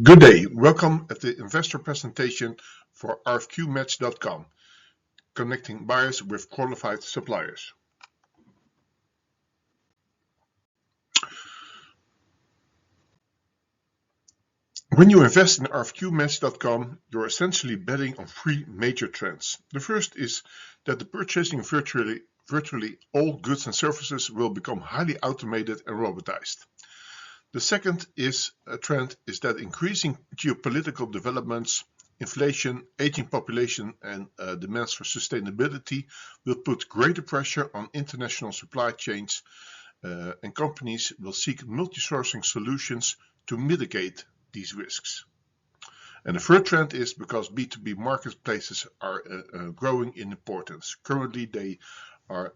Good day, welcome at the investor presentation for RFQmatch.com, connecting buyers with qualified suppliers. When you invest in RFQmatch.com, you're essentially betting on three major trends. The first is that the purchasing of virtually all goods and services will become highly automated and robotized. The second trend is that increasing geopolitical developments, inflation, aging population, and demands for sustainability will put greater pressure on international supply chains, and companies will seek multi-sourcing solutions to mitigate these risks. And the third trend is because B2B marketplaces are growing in importance. Currently, they are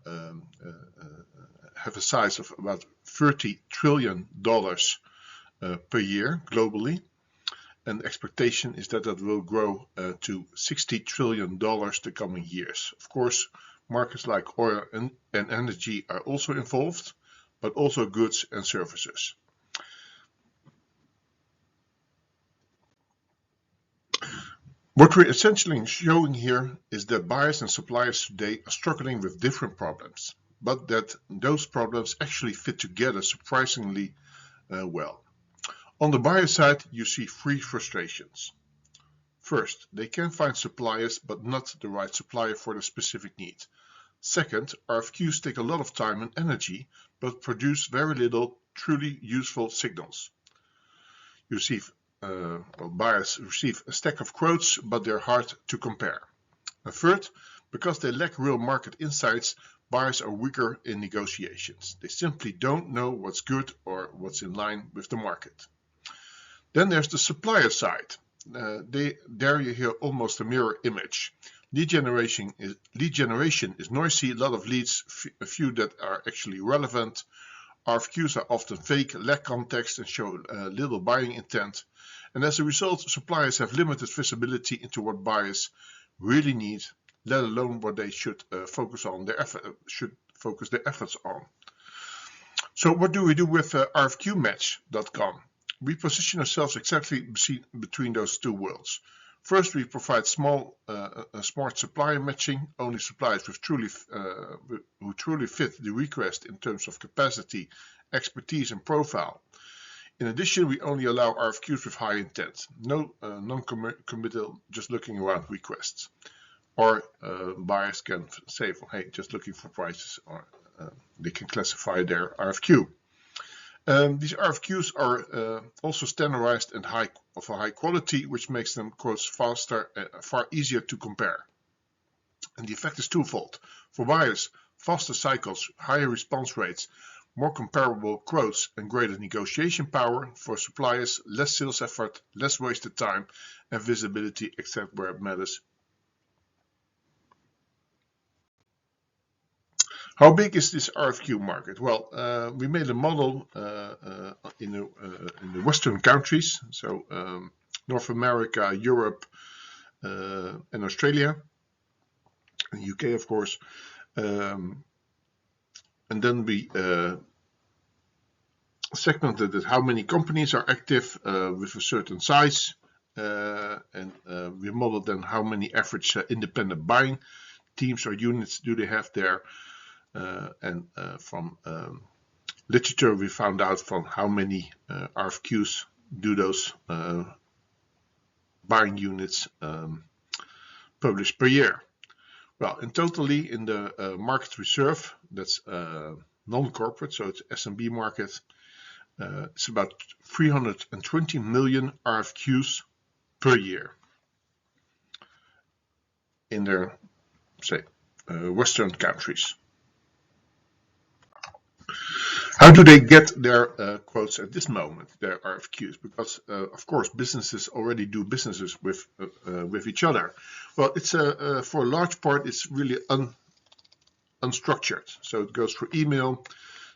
have a size of about $30 trillion per year globally, and the expectation is that that will grow to $60 trillion the coming years. Of course, markets like oil and energy are also involved, but also goods and services. What we're essentially showing here is that buyers and suppliers today are struggling with different problems, but that those problems actually fit together surprisingly well. On the buyer side, you see three frustrations. First, they can find suppliers, but not the right supplier for the specific need. Second, RFQs take a lot of time and energy, but produce very little truly useful signals. Buyers receive a stack of quotes, but they're hard to compare. And third, because they lack real market insights, buyers are weaker in negotiations. They simply don't know what's good or what's in line with the market. Then there's the supplier side. There you hear almost a mirror image. Lead generation is noisy, a lot of leads, a few that are actually relevant. RFQs are often fake, lack context, and show little buying intent. And as a result, suppliers have limited visibility into what buyers really need, let alone what they should focus their efforts on. So what do we do with RFQmatch.com? We position ourselves exactly between those two worlds. First, we provide smart supplier matching, only suppliers who truly fit the request in terms of capacity, expertise, and profile. In addition, we only allow RFQs with high intent, no non-committal, just looking around requests. Or buyers can say, hey, just looking for prices, or they can classify their RFQ. These RFQs are also standardized and of a high quality, which makes them quotes faster, far easier to compare. And the effect is twofold. For buyers, faster cycles, higher response rates, more comparable quotes, and greater negotiation power. For suppliers, less sales effort, less wasted time, and visibility except where it matters. How big is this RFQ market? Well, we made a model in the Western countries, so North America, Europe, and Australia, and UK, of course. And then we segmented it, how many companies are active with a certain size, and we modeled then how many average independent buying teams or units do they have there. And from literature, we found out from how many RFQs do those buying units publish per year. Well, in totally in the market reserve, that's non-corporate, so it's SMB market, it's about 320 million RFQs per year in their, say, Western countries. How do they get their quotes at this moment, their RFQs? Because, of course, businesses already do businesses with each other. Well, it's for a large part, it's really unstructured. So it goes through email,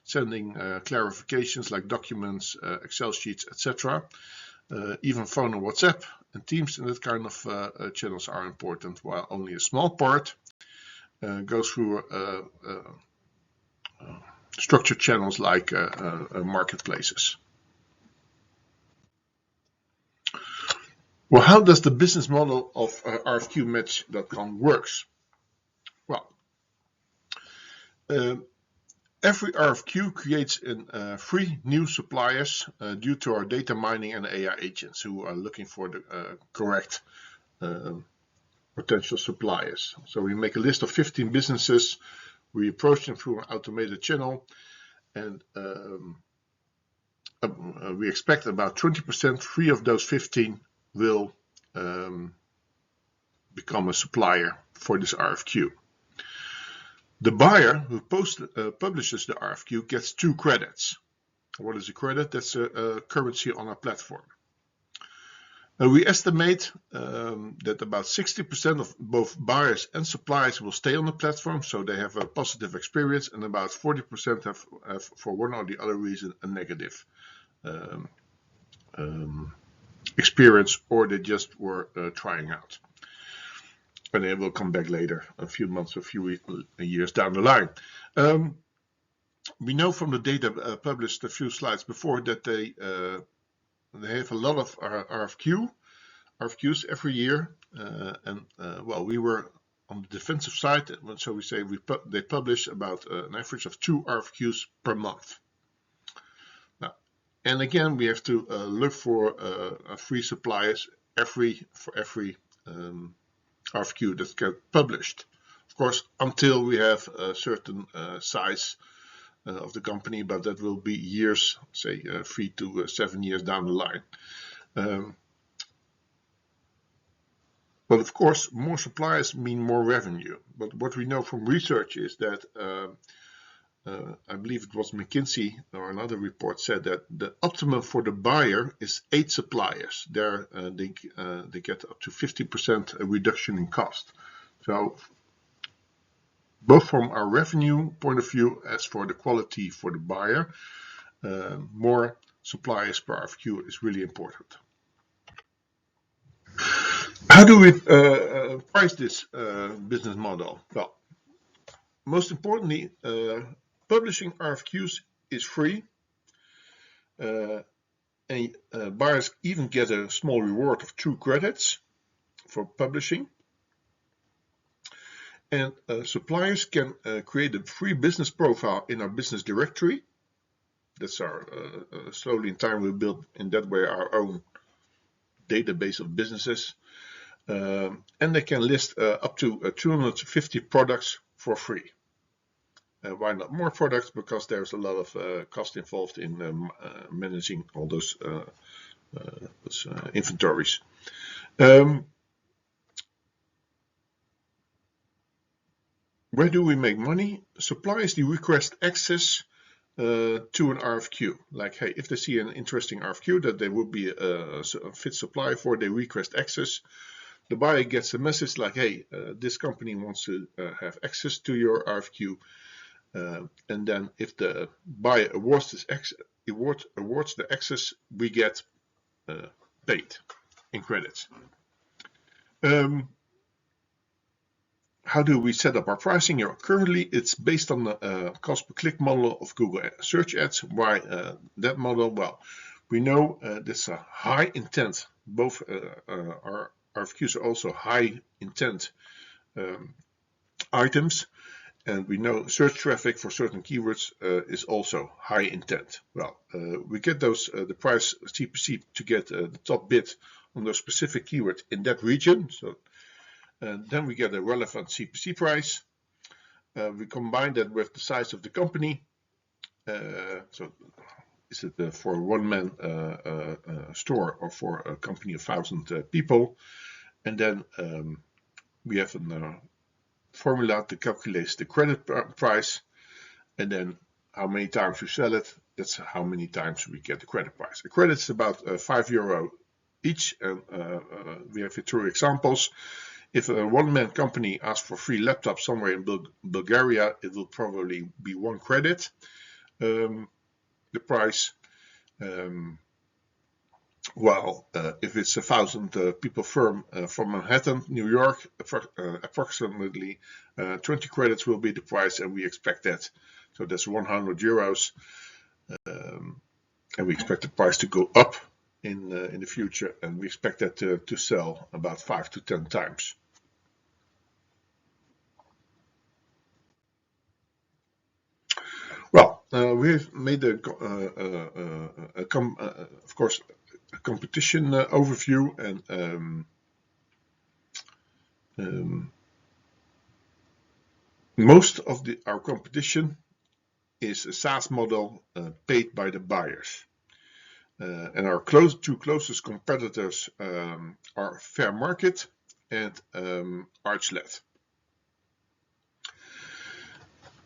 sending clarifications like documents, Excel sheets, etc. Even phone and WhatsApp and Teams and that kind of channels are important, while only a small part goes through structured channels like marketplaces. Well, how does the business model of RFQmatch.com works? Well, every RFQ creates three new suppliers due to our data mining and AI agents who are looking for the correct potential suppliers. So we make a list of 15 businesses, we approach them through an automated channel, and we expect about 20%, 3 of those 15 will become a supplier for this RFQ. The buyer who publishes the RFQ gets 2 credits. What is a credit? That's a currency on our platform. We estimate that about 60% of both buyers and suppliers will stay on the platform, so they have a positive experience, and about 40% have, for one or the other reason, a negative experience, or they just were trying out. And they will come back later, a few months, a few years down the line. We know from the data published a few slides before that they have a lot of RFQs every year, well, we were on the defensive side, so we say they publish about an average of 2 RFQs per month. Now, and again, we have to look for 3 suppliers for every RFQ that gets published. Of course, until we have a certain size of the company, but that will be years, say 3 to 7 years down the line. But of course, more suppliers mean more revenue. But what we know from research is that I believe it was McKinsey or another report said that the optimum for the buyer is 8 suppliers. There they get up to 50% reduction in cost. So both from our revenue point of view as for the quality for the buyer, more suppliers per RFQ is really important. How do we price this business model? Well, most importantly, publishing RFQs is free, and buyers even get a small reward of 2 credits for publishing. And suppliers can create a free business profile in our business directory. That's our slowly in time we build in that way our own database of businesses, and they can list up to 250 products for free. Why not more products? Because there's a lot of cost involved in managing all those inventories. Where do we make money? Suppliers, they request access to an RFQ. Like, hey, if they see an interesting RFQ that they would be a fit supplier for, they request access. The buyer gets a message like, hey, this company wants to have access to your RFQ. And then if the buyer awards the access, we get paid in credits. How do we set up our pricing? Currently, it's based on the cost per click model of Google search ads. Why that model? Well, we know there's a high intent. Both our RFQs are also high intent items. And we know search traffic for certain keywords is also high intent. Well, we get those the price CPC to get the top bid on those specific keywords in that region. So then we get a relevant CPC price. We combine that with the size of the company. So is it for a one-man store or for a company of 1,000 people? And then we have a formula to calculate the credit price, and then how many times we sell it, that's how many times we get the credit price. The credit is about €5 each, and we have 2 examples. If a one-man company asks for free laptops somewhere in Bulgaria, it will probably be 1 credit, the price. While if it's 1,000 people firm from Manhattan, New York, approximately 20 credits will be the price, and we expect that. So that's €100, and we expect the price to go up in the future, and we expect that to sell about 5 to 10 times. Well, we've made of course, a competition overview, and most of our competition is a SaaS model paid by the buyers. And our two closest competitors are Fair Market and Archlet.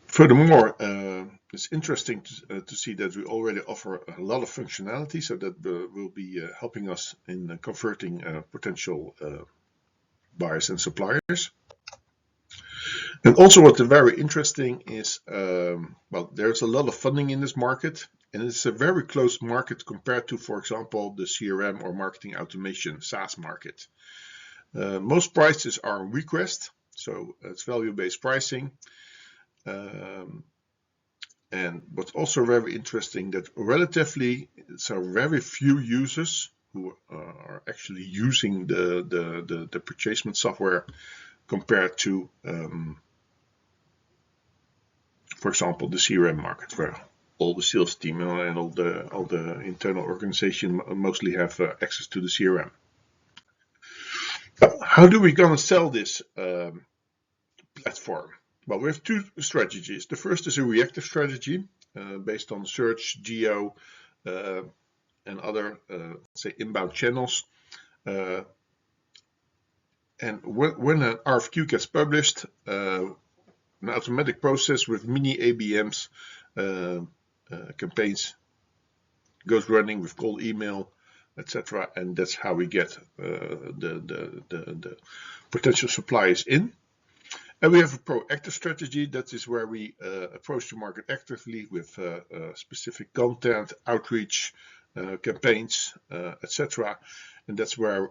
Furthermore, it's interesting to see that we already offer a lot of functionality, so that will be helping us in converting potential buyers and suppliers. And also what's very interesting is, well, there's a lot of funding in this market, and it's a very close market compared to, for example, the CRM or marketing automation SaaS market. Most prices are on request, so it's value-based pricing. And what's also very interesting, that relatively it's a very few users who are actually using the purchasement software compared to, for example, the CRM market, where all the sales team and all the internal organization mostly have access to the CRM. But how do we gonna sell this platform? Well, we have two strategies. The first is a reactive strategy based on search, geo, and other, say, inbound channels. And when an RFQ gets published, an automatic process with mini ABMs campaigns goes running with cold email, etc. And that's how we get the potential suppliers in. And we have a proactive strategy. That is where we approach the market actively with specific content, outreach, campaigns, etc. And that's where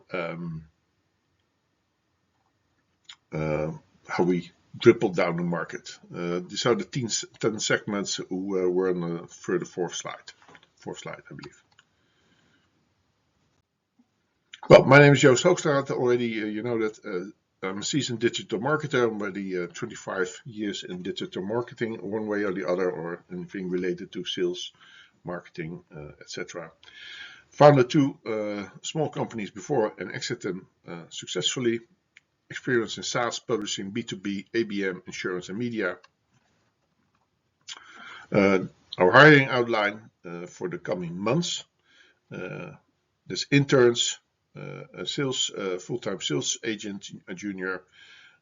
how we dribble down the market. These are the 10 segments who were on the fourth slide, I believe. Well, my name is Joost Hoogstraat. Already, you know that I'm a seasoned digital marketer. I'm already 25 years in digital marketing, one way or the other, or anything related to sales, marketing, etc. Founded two small companies before and exited them successfully. Experience in SaaS, publishing, B2B, ABM, insurance, and media. Our hiring outline for the coming months. There's interns, a sales, full-time sales agent, a junior,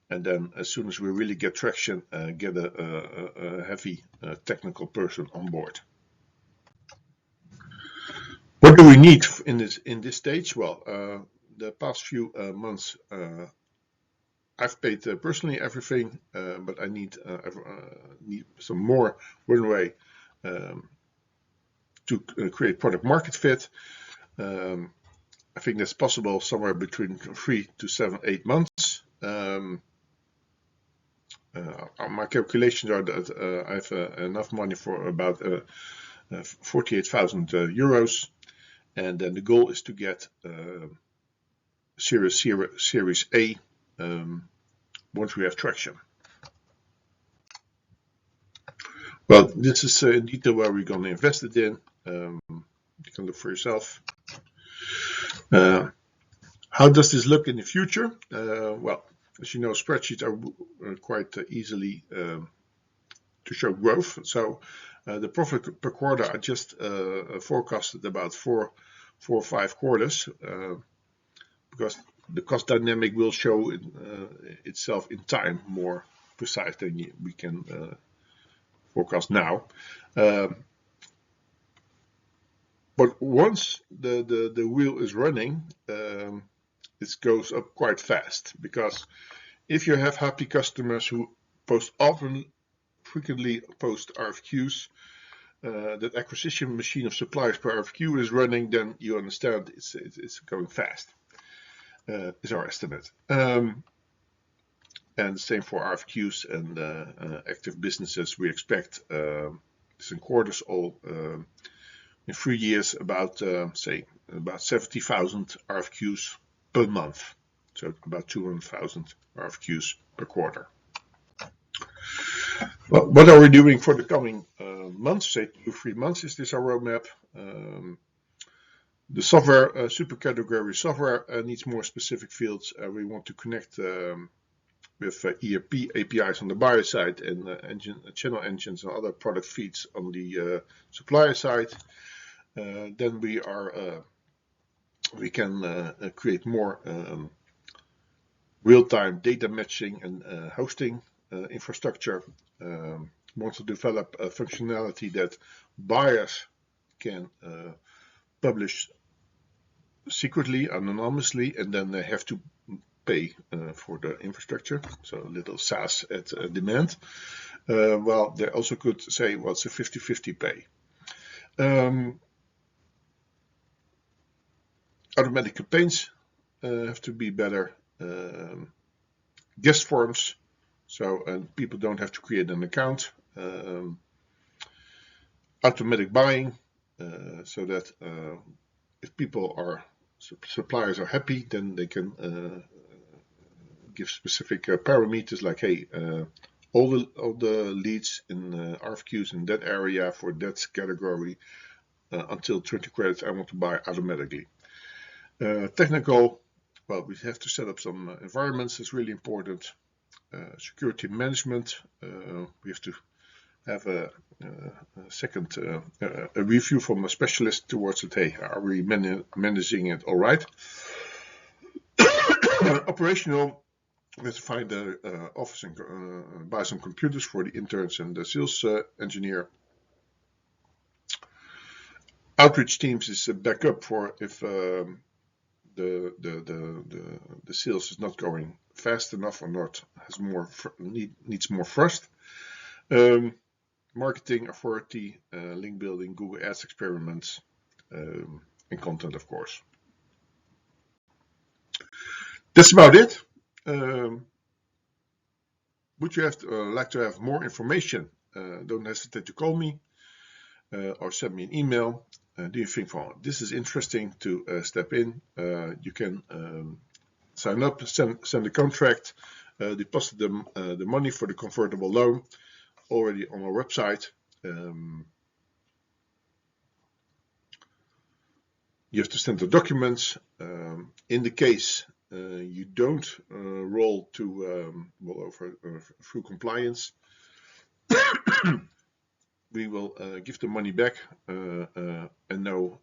and then as soon as we really get traction, get a heavy technical person on board. What do we need in this stage? Well, the past few months, I've paid personally everything, but I need some more runway to create product market fit. I think that's possible somewhere between 3 to 7, 8 months. My calculations are that I have enough money for about 48,000 euros, and then the goal is to get Series A once we have traction. Well, this is in detail where we're going to invest it in. You can look for yourself. How does this look in the future? Well, as you know, spreadsheets are quite easily to show growth. So the profit per quarter, I just forecasted about 4 or 5 quarters, because the cost dynamic will show itself in time more precise than we can forecast now. But once the wheel is running, it goes up quite fast, because if you have happy customers who frequently post RFQs, that acquisition machine of suppliers per RFQ is running, then you understand it's going fast. Is our estimate. And same for RFQs and active businesses. We expect this in quarters all in 3 years about say about 70,000 RFQs per month, so about 200,000 RFQs per quarter. Well, what are we doing for the coming months, say 2-3 months? Is this our roadmap? The software, supercategory software needs more specific fields. We want to connect with ERP APIs on the buyer side and channel engines and other product feeds on the supplier side. Then we can create more real-time data matching and hosting infrastructure. We want to develop a functionality that buyers can publish secretly, anonymously, and then they have to pay for the infrastructure, so a little SaaS at demand. Well, they also could say, well, it's a 50-50 pay. Automatic campaigns have to be better. Guest forms, so people don't have to create an account. Automatic buying, so that if suppliers are happy, then they can give specific parameters like, hey, all the leads in RFQs in that area for that category until 20 credits I want to buy automatically. Technical, well, we have to set up some environments. It's really important. Security management, we have to have a second a review from a specialist towards it. Hey, are we managing it all right? Operational, we have to find the office and buy some computers for the interns and the sales engineer. Outreach teams is a backup for if the sales is not going fast enough or not needs more thrust. Marketing authority, link building, Google Ads experiments, and content, of course. That's about it. Would you like to have more information? Don't hesitate to call me or send me an email. Do you think, well, this is interesting to step in? You can sign up, send a contract, deposit the money for the convertible loan already on our website. You have to send the documents. In the case you don't roll through compliance, we will give the money back and no,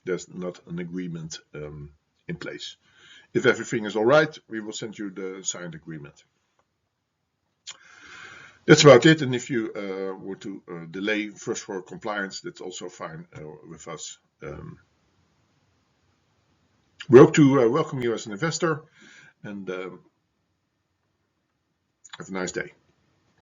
there's not an agreement in place. If everything is all right, we will send you the signed agreement. That's about it. And if you were to delay first for compliance, that's also fine with us. We hope to welcome you as an investor, and have a nice day.